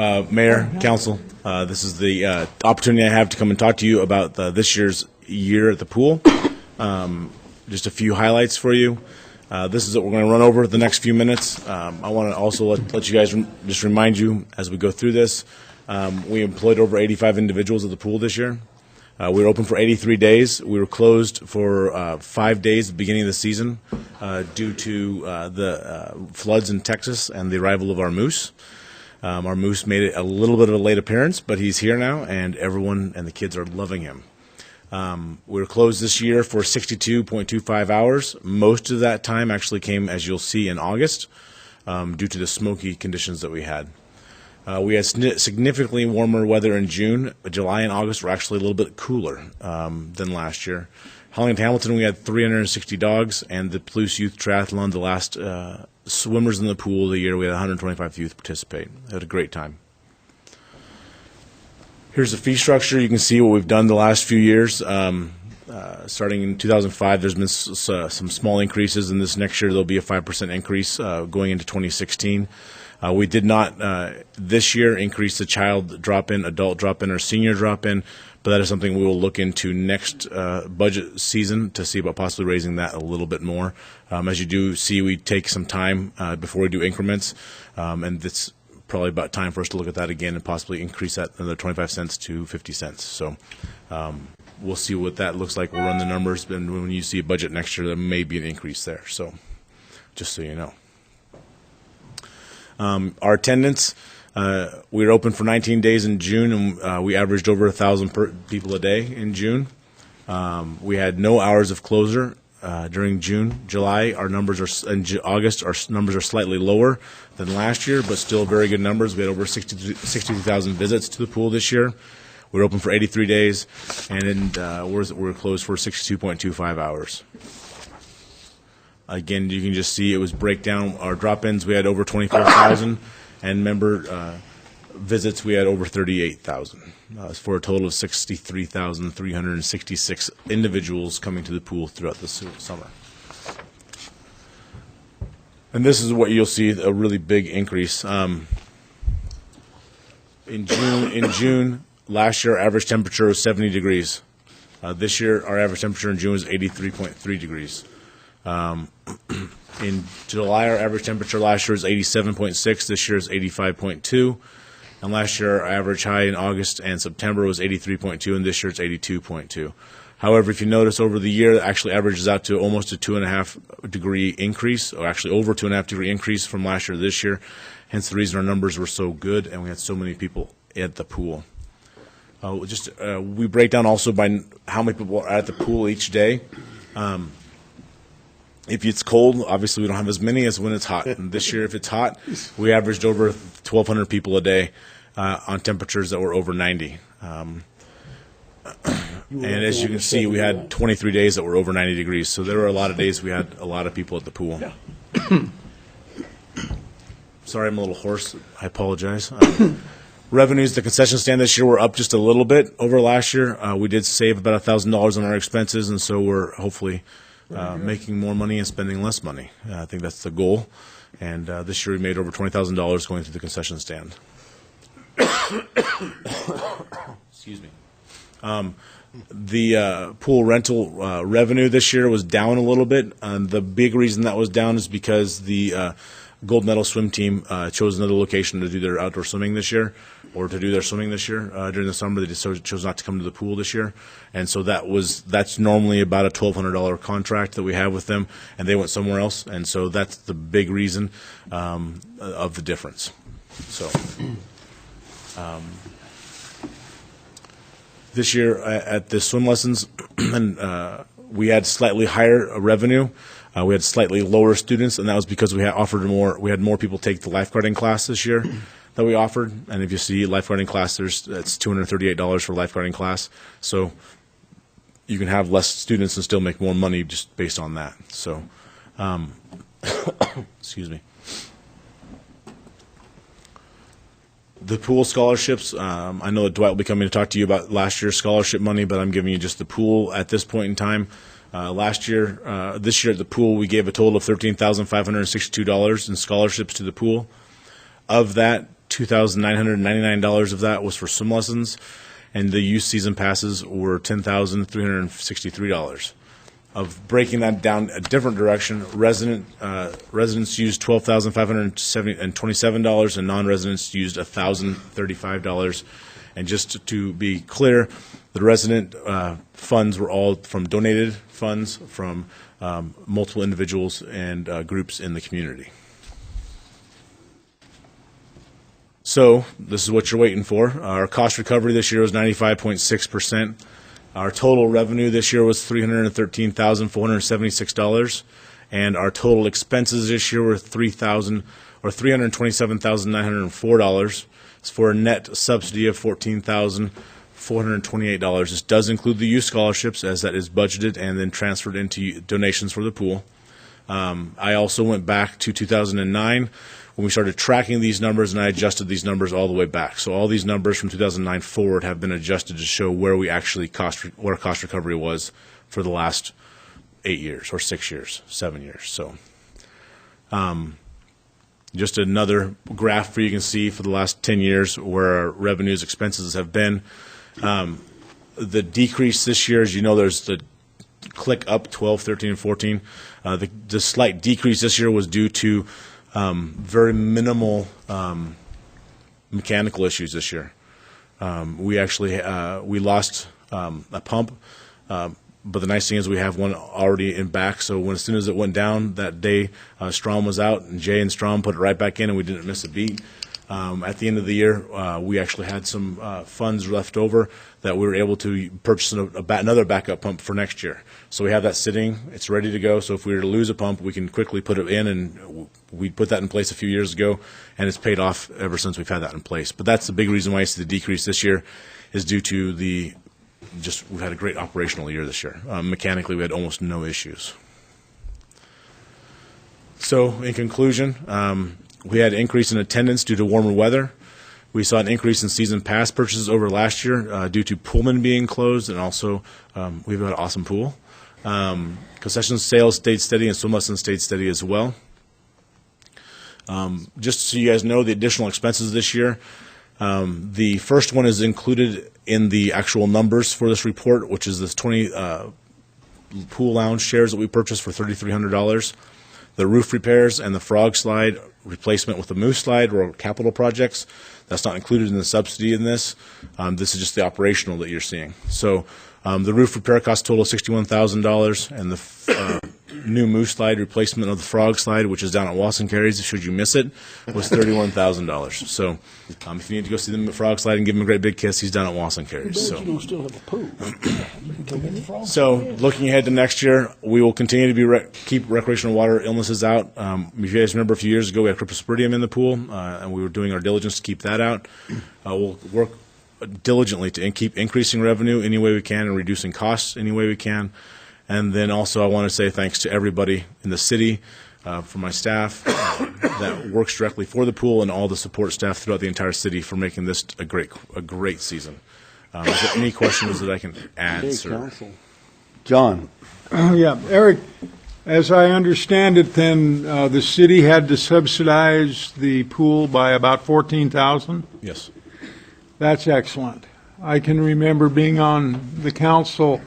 Mayor, Council, this is the opportunity I have to come and talk to you about this year's year at the pool. Just a few highlights for you. This is what we're going to run over the next few minutes. I want to also let you guys just remind you as we go through this, we employed over 85 individuals at the pool this year. We were open for 83 days. We were closed for 5 days at the beginning of the season due to the floods in Texas and the arrival of our moose. Our moose made it a little bit of a late appearance, but he's here now, and everyone and the kids are loving him. We were closed this year for 62.25 hours. Most of that time actually came, as you'll see, in August due to the smoky conditions that we had. We had significantly warmer weather in June, but July and August were actually a little bit cooler than last year. Holly and Hamilton, we had 360 dogs, and the Palouse Youth Triathlon, the last swimmers in the pool of the year, we had 125 youth participate. We had a great time. Here's the fee structure. You can see what we've done the last few years. Starting in 2005, there's been some small increases, and this next year there'll be a 5% increase going into 2016. We did not this year increase the child drop-in, adult drop-in, or senior drop-in, but that is something we will look into next budget season to see about possibly raising that a little bit more. As you do see, we take some time before we do increments, and it's probably about time for us to look at that again and possibly increase that another 25 cents to 50 cents. So we'll see what that looks like. We'll run the numbers, and when you see a budget next year, there may be an increase there. So just so you know. Our attendance, we were open for 19 days in June, and we averaged over 1,000 people a day in June. We had no hours of closure during June. July, our numbers are, in August, our numbers are slightly lower than last year, but still very good numbers. We had over 62,000 visits to the pool this year. We were open for 83 days, and we're closed for 62.25 hours. Again, you can just see it was breakdown. Our drop-ins, we had over 24,000, and member visits, we had over 38,000, for a total of 63,366 individuals coming to the pool throughout the summer. And this is what you'll see, a really big increase. In June, last year, our average temperature was 70 degrees. This year, our average temperature in June was 83.3 degrees. In July, our average temperature last year was 87.6. This year is 85.2. And last year, our average high in August and September was 83.2, and this year it's 82.2. However, if you notice over the year, it actually averages out to almost a 2.5 degree increase, or actually over 2.5 degree increase from last year to this year. Hence the reason our numbers were so good and we had so many people at the pool. We break down also by how many people are at the pool each day. If it's cold, obviously we don't have as many as when it's hot. And this year, if it's hot, we averaged over 1,200 people a day on temperatures that were over 90. And as you can see, we had 23 days that were over 90 degrees. So there were a lot of days we had a lot of people at the pool. Yeah. Sorry, I'm a little hoarse. I apologize. Revenues, the concession stand this year were up just a little bit over last year. We did save about $1,000 on our expenses, and so we're hopefully making more money and spending less money. I think that's the goal. And this year we made over $20,000 going through the concession stand. Excuse me. The pool rental revenue this year was down a little bit. The big reason that was down is because the gold medal swim team chose another location to do their outdoor swimming this year, or to do their swimming this year. During the summer, they just chose not to come to the pool this year. And so that's normally about a $1,200 contract that we have with them, and they went somewhere else. And so that's the big reason of the difference. So this year at the swim lessons, we had slightly higher revenue. We had slightly lower students, and that was because we had more people take the lifeguarding class this year that we offered. And if you see lifeguarding class, that's $238 for lifeguarding class. So you can have less students and still make more money just based on that. So, excuse me. The pool scholarships, I know that Dwight will be coming to talk to you about last year's scholarship money, but I'm giving you just the pool at this point in time. This year at the pool, we gave a total of $13,562 in scholarships to the pool. Of that, $2,999 of that was for swim lessons, and the youth season passes were $10,363. Of breaking that down a different direction, residents used $12,527, and non-residents used $1,035. And just to be clear, the resident funds were all from donated funds from multiple individuals and groups in the community. So this is what you're waiting for. Our cost recovery this year was 95.6%. Our total revenue this year was $313,476, and our total expenses this year were $327,904. It's for a net subsidy of $14,428. This does include the youth scholarships, as that is budgeted and then transferred into donations for the pool. I also went back to 2009 when we started tracking these numbers, and I adjusted these numbers all the way back. So all these numbers from 2009 forward have been adjusted to show where we actually what our cost recovery was for the last 8 years or 6 years, 7 years. So just another graph for you can see for the last 10 years where our revenues, expenses have been. The decrease this year, as you know, there's the click up 12, 13, and 14. The slight decrease this year was due to very minimal mechanical issues this year. We actually we lost a pump, but the nice thing is we have one already in back. So as soon as it went down that day, Strom was out, and Jay and Strom put it right back in, and we didn't miss a beat. At the end of the year, we actually had some funds left over that we were able to purchase another backup pump for next year. So we have that sitting. It's ready to go. So if we were to lose a pump, we can quickly put it in, and we put that in place a few years ago, and it's paid off ever since we've had that in place. But that's the big reason why you see the decrease this year is due to we've had a great operational year this year. Mechanically, we had almost no issues. So in conclusion, we had an increase in attendance due to warmer weather. We saw an increase in season pass purchases over last year due to Pullman being closed, and also we've got an awesome pool. Concession sales stayed steady, and swim lessons stayed steady as well. Just so you guys know, the additional expenses this year, the first one is included in the actual numbers for this report, which is this 20 pool lounge chairs that we purchased for $3,300. The roof repairs and the frog slide replacement with the moose slide were capital projects. That's not included in the subsidy in this. This is just the operational that you're seeing. So the roof repair cost total $61,000, and the new moose slide replacement of the frog slide, which is down at Wasson Carries, should you miss it, was $31,000. So if you need to go see the frog slide and give him a great big kiss, he's down at Wasson Carries. So you don't still have a pool. So looking ahead to next year, we will continue to keep recreational water illnesses out. If you guys remember a few years ago, we had cryptosporidium in the pool, and we were doing our diligence to keep that out. We'll work diligently to keep increasing revenue any way we can and reducing costs any way we can. And then also I want to say thanks to everybody in the city, for my staff that works directly for the pool, and all the support staff throughout the entire city for making this a great season. Is there any questions that I can add, sir? John. Yeah, Eric, as I understand it, then the city had to subsidize the pool by about $14,000? Yes. That's excellent. I can remember being on the council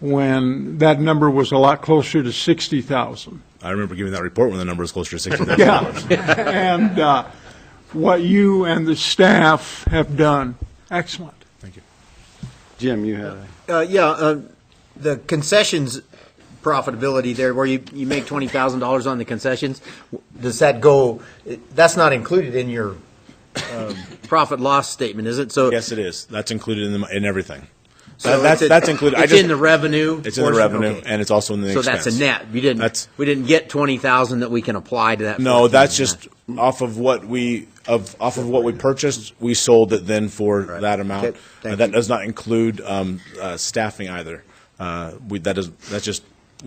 when that number was a lot closer to $60,000. I remember giving that report when the number was closer to $60,000. Yeah, and what you and the staff have done, excellent. Thank you. Jim, you had the concessions profitability there, where you make $20,000 on the concessions, does that go? That's not included in your profit loss statement, is it? So yes, it is. That's included in everything. So that's included. It's in the revenue. It's in the revenue, okay. And it's also in the expense. So that's a net. We didn't get $20,000 that we can apply to that. No, that's just off of what we purchased. We sold it then for that amount. Okay. That does not include staffing either. We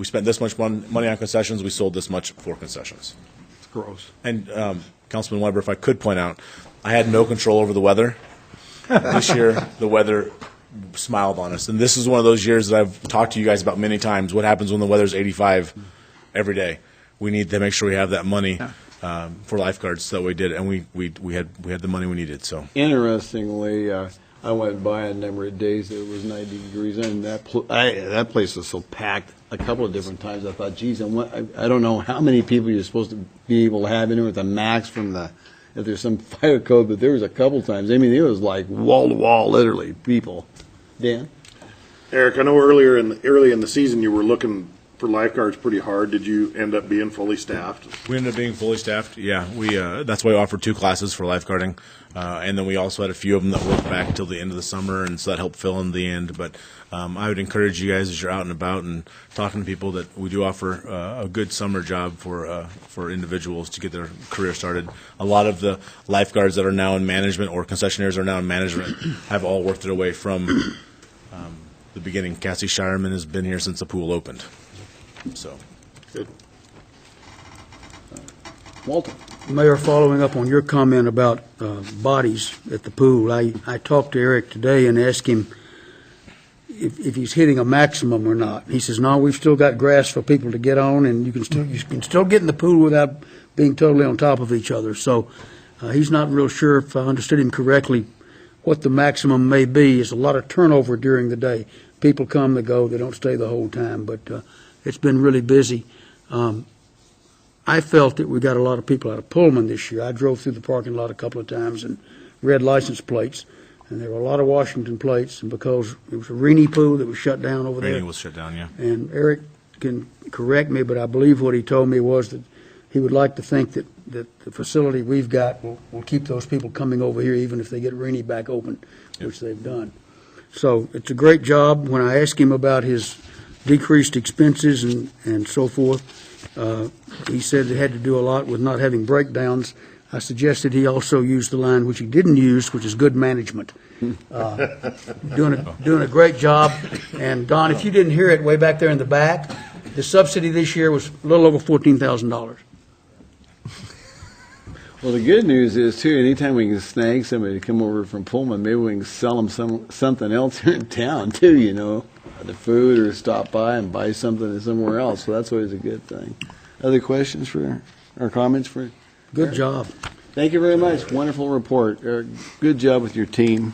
spent this much money on concessions. We sold this much for concessions. It's gross. And Councilman Weber, if I could point out, I had no control over the weather. This year, the weather smiled on us. And this is one of those years that I've talked to you guys about many times. What happens when the weather's 85 every day? We need to make sure we have that money for lifeguards that we did, and we had the money we needed. So Interestingly, I went by a number of days that it was 90 degrees, and that place was so packed a couple of different times. I thought, geez, I don't know how many people you're supposed to be able to have in there with the max from if there's some fire code, but there was a couple times. I mean, it was like wall to wall, literally, people. Dan? Eric, I know early in the season you were looking for lifeguards pretty hard. Did you end up being fully staffed? we ended up being fully staffed. Yeah, that's why we offered 2 classes for lifeguarding, and then we also had a few of them that worked back till the end of the summer, and so that helped fill in the end. But I would encourage you guys, as you're out and about and talking to people, that we do offer a good summer job for individuals to get their career started. A lot of the lifeguards that are now in management or concessionaires are now in management have all worked their way from the beginning. Cassie Shireman has been here since the pool opened. So. Good. Walter? Mayor, following up on your comment about bodies at the pool, I talked to Eric today and asked him if he's hitting a maximum or not. He says, no, we've still got grass for people to get on, and you can still get in the pool without being totally on top of each other. So he's not real sure, if I understood him correctly, what the maximum may be. It's a lot of turnover during the day. People come, they go, they don't stay the whole time, but it's been really busy. I felt that we got a lot of people out of Pullman this year. I drove through the parking lot a couple of times and read license plates, and there were a lot of Washington plates, and because it was a Rainy pool that was shut down over there. Rainy was shut down, yeah. And Eric can correct me, but I believe what he told me was that he would like to think that the facility we've got will keep those people coming over here even if they get Rainy back open, which they've done. So it's a great job. When I asked him about his decreased expenses and so forth, he said it had to do a lot with not having breakdowns. I suggested he also use the line which he didn't use, which is good management. Doing a great job. And Don, if you didn't hear it way back there in the back, the subsidy this year was a little over $14,000. Well, the good news is, too, anytime we can snag somebody to come over from Pullman, maybe we can sell them something else here in town, too, the food, or stop by and buy something somewhere else. So that's always a good thing. Other questions or comments for? Good job. Thank you very much. Wonderful report. Eric, good job with your team.